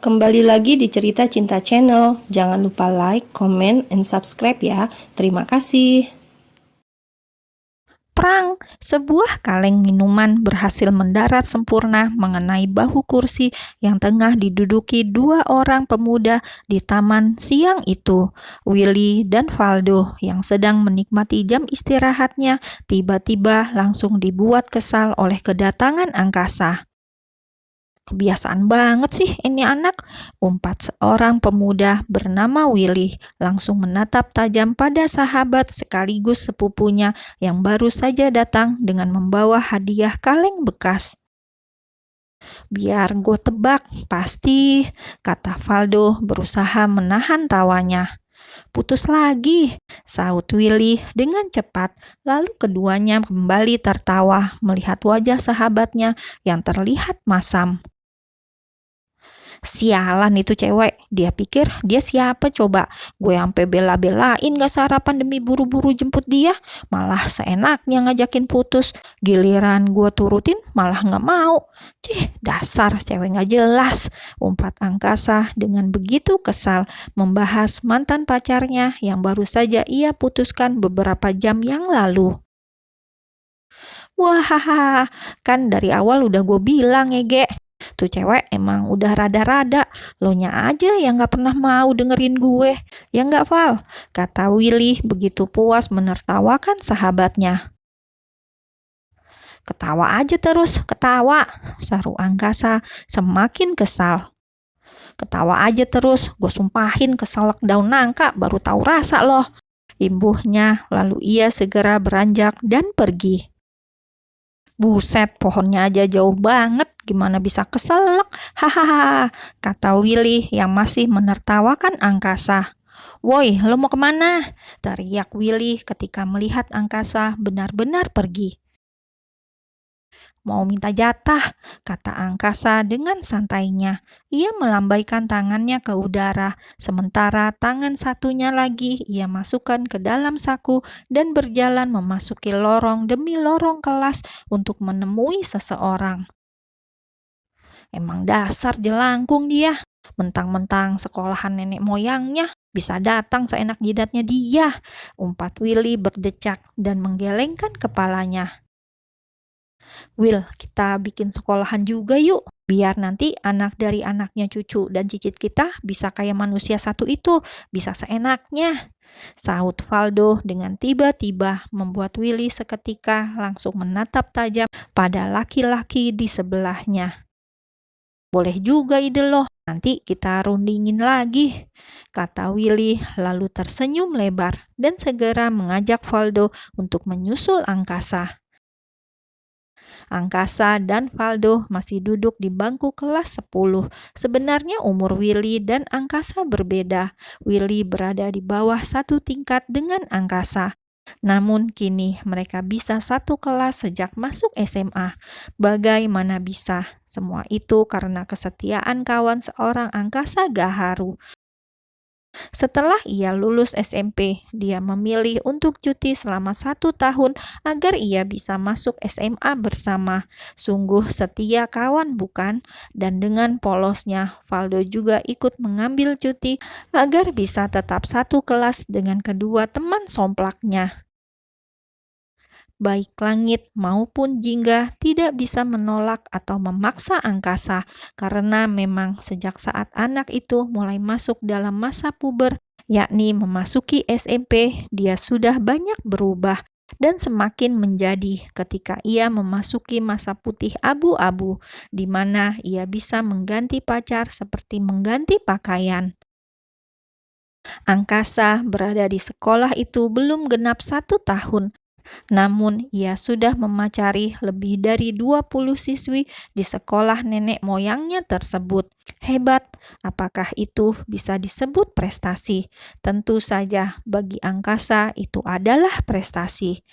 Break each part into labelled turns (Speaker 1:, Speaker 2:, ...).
Speaker 1: Kembali lagi di Cerita Cinta Channel. Jangan lupa like, comment, and subscribe ya. Terima kasih.
Speaker 2: Prang, sebuah kaleng minuman berhasil mendarat sempurna mengenai bahu kursi yang tengah diduduki dua orang pemuda di taman siang itu. Willy dan Valdo yang sedang menikmati jam istirahatnya tiba-tiba langsung dibuat kesal oleh kedatangan angkasa. Kebiasaan banget sih ini anak, umpat seorang pemuda bernama Willy, langsung menatap tajam pada sahabat sekaligus sepupunya yang baru saja datang dengan membawa hadiah kaleng bekas. "Biar gue tebak, pasti," kata Valdo berusaha menahan tawanya. "Putus lagi," sahut Willy dengan cepat, lalu keduanya kembali tertawa melihat wajah sahabatnya yang terlihat masam. "Sialan itu cewek, dia pikir dia siapa coba? Gue sampai bela-belain gak sarapan demi buru-buru jemput dia, malah seenaknya ngajakin putus. Giliran gue turutin malah gak mau. Cih, dasar cewek gak jelas," umpat angkasa dengan begitu kesal membahas mantan pacarnya yang baru saja ia putuskan beberapa jam yang lalu. "Wah, kan dari awal udah gue bilang Ege. Tuh cewek emang udah rada-rada, lo nya aja yang gak pernah mau dengerin gue. Ya gak, Val?" kata Willy begitu puas menertawakan sahabatnya. "Ketawa aja terus, ketawa," saru angkasa semakin kesal. "Ketawa aja terus, gue sumpahin keselak daun nangka baru tahu rasa loh," imbuhnya, lalu ia segera beranjak dan pergi. "Buset, pohonnya aja jauh banget, gimana bisa keselak? Hahaha," kata Willy yang masih menertawakan angkasa. "Woi, lo mau kemana?" teriak Willy ketika melihat angkasa benar-benar pergi. "Mau minta jatah," kata angkasa dengan santainya. Ia melambaikan tangannya ke udara, sementara tangan satunya lagi ia masukkan ke dalam saku dan berjalan memasuki lorong demi lorong kelas untuk menemui seseorang. Emang dasar jelangkung dia, mentang-mentang sekolahan nenek moyangnya, bisa datang seenak jidatnya dia, umpat Willy berdecak dan menggelengkan kepalanya. "Will, kita bikin sekolahan juga yuk, biar nanti anak dari anaknya cucu dan cicit kita bisa kayak manusia satu itu, bisa seenaknya," sahut Valdo dengan tiba-tiba membuat Willy seketika langsung menatap tajam pada laki-laki di sebelahnya. "Boleh juga ide lo, nanti kita rundingin lagi," kata Willy lalu tersenyum lebar dan segera mengajak Valdo untuk menyusul angkasa. Angkasa dan Valdo masih duduk di bangku kelas 10. Sebenarnya umur Willy dan Angkasa berbeda. Willy berada di bawah satu tingkat dengan Angkasa. Namun kini mereka bisa satu kelas sejak masuk SMA. Bagaimana bisa? Semua itu karena kesetiaan kawan seorang Angkasa Gaharu. Setelah ia lulus SMP, dia memilih untuk cuti selama 1 tahun agar ia bisa masuk SMA bersama. Sungguh setia kawan bukan? Dan dengan polosnya, Valdo juga ikut mengambil cuti agar bisa tetap satu kelas dengan kedua teman somplaknya. Baik langit maupun jingga tidak bisa menolak atau memaksa angkasa, karena memang sejak saat anak itu mulai masuk dalam masa puber, yakni memasuki SMP, dia sudah banyak berubah dan semakin menjadi ketika ia memasuki masa putih abu-abu, di mana ia bisa mengganti pacar seperti mengganti pakaian. Angkasa berada di sekolah itu belum genap 1 tahun. Namun ia sudah memacari lebih dari 20 siswi di sekolah nenek moyangnya tersebut. Hebat, apakah itu bisa disebut prestasi? Tentu saja bagi angkasa itu adalah prestasi.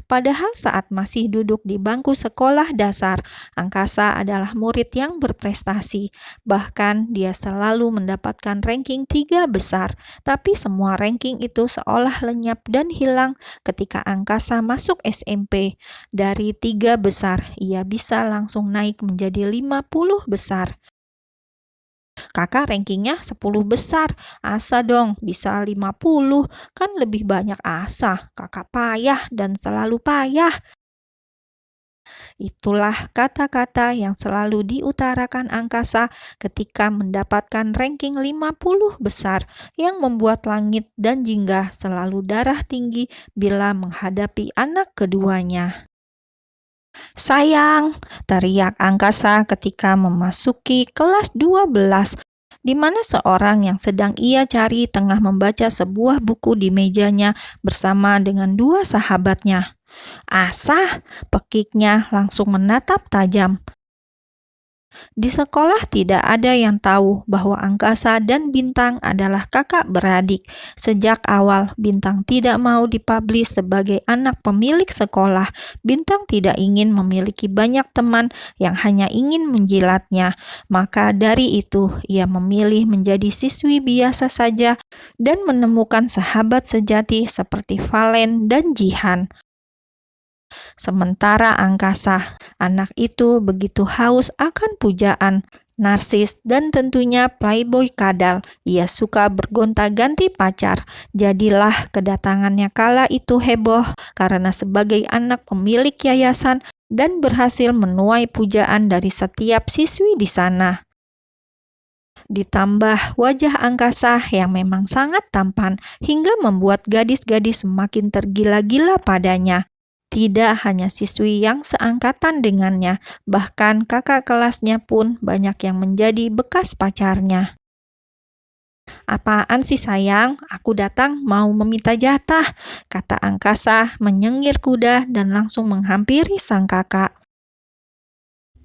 Speaker 2: Padahal saat masih duduk di bangku sekolah dasar, Angkasa adalah murid yang berprestasi. Bahkan dia selalu mendapatkan ranking 3 besar. Tapi semua ranking itu seolah lenyap dan hilang ketika Angkasa masuk SMP. Dari 3 besar, ia bisa langsung naik menjadi 50 besar. kakak rankingnya 10 besar. Asa dong bisa 50, kan lebih banyak Asa. Kakak payah dan selalu payah. Itulah kata-kata yang selalu diutarakan angkasa ketika mendapatkan ranking 50 besar yang membuat langit dan jingga selalu darah tinggi bila menghadapi anak keduanya. "Sayang!" teriak angkasa ketika memasuki kelas 12, di mana seorang yang sedang ia cari tengah membaca sebuah buku di mejanya bersama dengan dua sahabatnya. "Asa!" pekiknya langsung menatap tajam. Di sekolah tidak ada yang tahu bahwa Angkasa dan Bintang adalah kakak beradik. Sejak awal, Bintang tidak mau dipublish sebagai anak pemilik sekolah. Bintang tidak ingin memiliki banyak teman yang hanya ingin menjilatnya. Maka dari itu, ia memilih menjadi siswi biasa saja dan menemukan sahabat sejati seperti Valen dan Jihan. Sementara Angkasa, anak itu begitu haus akan pujaan, narsis, dan tentunya playboy kadal. Ia suka bergonta-ganti pacar. Jadilah kedatangannya kala itu heboh karena sebagai anak pemilik yayasan dan berhasil menuai pujaan dari setiap siswi di sana. Ditambah wajah Angkasa yang memang sangat tampan hingga membuat gadis-gadis semakin tergila-gila padanya. Tidak hanya siswi yang seangkatan dengannya, bahkan kakak kelasnya pun banyak yang menjadi bekas pacarnya. "Apaan sih sayang, aku datang mau meminta jatah," kata Angkasa menyengir kuda dan langsung menghampiri sang kakak.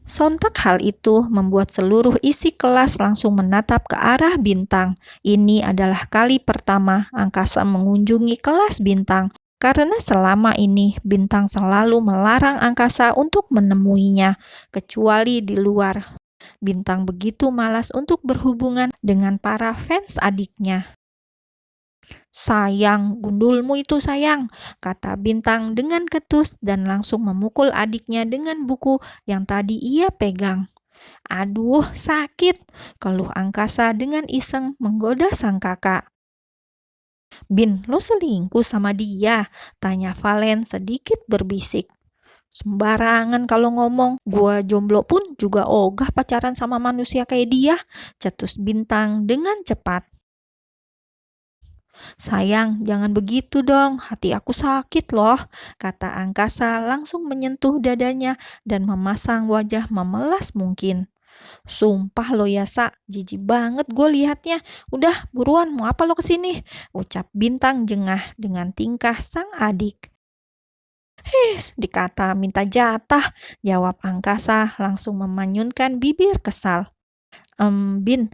Speaker 2: Sontak hal itu membuat seluruh isi kelas langsung menatap ke arah Bintang. Ini adalah kali pertama Angkasa mengunjungi kelas Bintang. Karena selama ini Bintang selalu melarang Angkasa untuk menemuinya, kecuali di luar. Bintang begitu malas untuk berhubungan dengan para fans adiknya. "Sayang, gundulmu itu sayang," kata Bintang dengan ketus dan langsung memukul adiknya dengan buku yang tadi ia pegang. "Aduh, sakit," keluh Angkasa dengan iseng menggoda sang kakak. "Bin, lo selingkuh sama dia?" tanya Valen sedikit berbisik. "Sembarangan kalau ngomong, gua jomblo pun juga ogah pacaran sama manusia kayak dia," cetus Bintang dengan cepat. "Sayang, jangan begitu dong, hati aku sakit loh," kata Angkasa langsung menyentuh dadanya dan memasang wajah memelas mungkin. "Sumpah lo ya, Sa, jijik banget gue lihatnya. Udah, buruan, mau apa lo kesini?" ucap Bintang jengah dengan tingkah sang adik. Dikata minta jatah," jawab Angkasa langsung memanyunkan bibir kesal. Bin,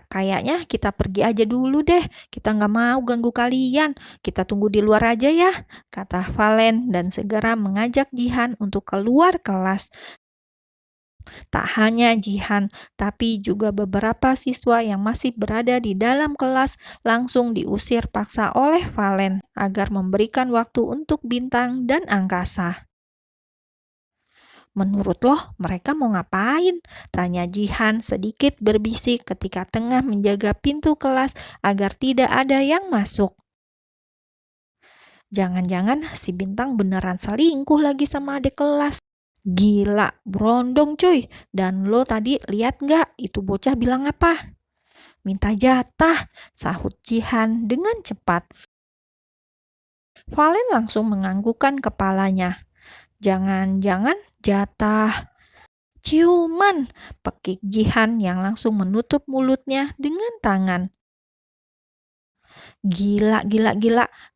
Speaker 2: kayaknya kita pergi aja dulu deh. Kita nggak mau ganggu kalian. Kita tunggu di luar aja ya," kata Valen dan segera mengajak Jihan untuk keluar kelas. Tak hanya Jihan, tapi juga beberapa siswa yang masih berada di dalam kelas langsung diusir paksa oleh Valen agar memberikan waktu untuk Bintang dan Angkasa. "Menurut lo, mereka mau ngapain?" tanya Jihan sedikit berbisik ketika tengah menjaga pintu kelas agar tidak ada yang masuk. "Jangan-jangan si Bintang beneran selingkuh lagi sama adik kelas. Gila, berondong cuy. Dan lo tadi lihat nggak itu bocah bilang apa?" "Minta jatah," sahut Jihan dengan cepat. Valen langsung menganggukkan kepalanya. "Jangan-jangan jatah ciuman," pekik Jihan yang langsung menutup mulutnya dengan tangan. Gila.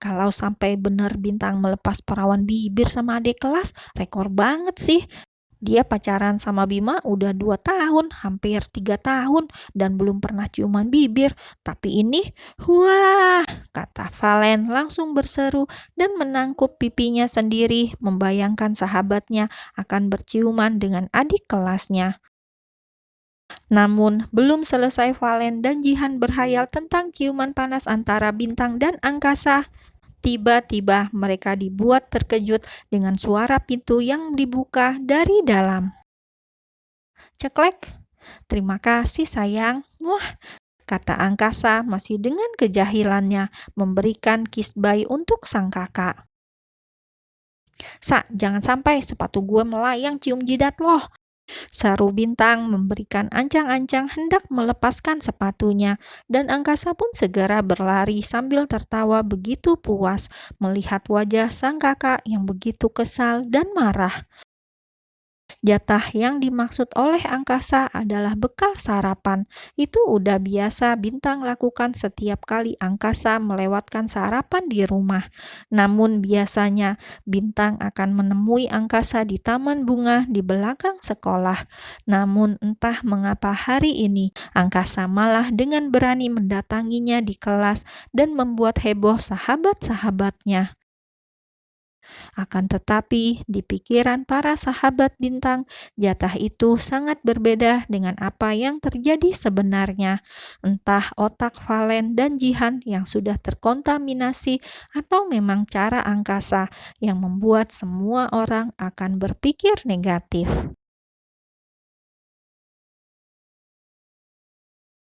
Speaker 2: Kalau sampai bener Bintang melepas perawan bibir sama adik kelas, rekor banget sih. Dia pacaran sama Bima udah 2 tahun, hampir 3 tahun, dan belum pernah ciuman bibir. Tapi ini, wah, kata Valen langsung berseru dan menangkup pipinya sendiri, membayangkan sahabatnya akan berciuman dengan adik kelasnya. Namun, belum selesai Valen dan Jihan berhayal tentang ciuman panas antara Bintang dan Angkasa, tiba-tiba mereka dibuat terkejut dengan suara pintu yang dibuka dari dalam. Ceklek, Terima kasih sayang. Wah, kata angkasa masih dengan kejahilannya memberikan kisbai untuk sang kakak. Jangan sampai sepatu gue melayang cium jidat loh. Seru bintang memberikan ancang-ancang hendak melepaskan sepatunya, dan angkasa pun segera berlari sambil tertawa begitu puas melihat wajah sang kakak yang begitu kesal dan marah. Jatah yang dimaksud oleh angkasa adalah bekal sarapan. Itu udah biasa bintang lakukan setiap kali angkasa melewatkan sarapan di rumah. Namun biasanya bintang akan menemui angkasa di taman bunga di belakang sekolah. Namun entah mengapa hari ini angkasa malah dengan berani mendatanginya di kelas dan membuat heboh sahabat-sahabatnya. Akan tetapi, di pikiran para sahabat bintang, jatah itu sangat berbeda dengan apa yang terjadi sebenarnya. Entah otak Valen dan Jihan yang sudah terkontaminasi atau memang cara angkasa yang membuat semua orang akan berpikir negatif.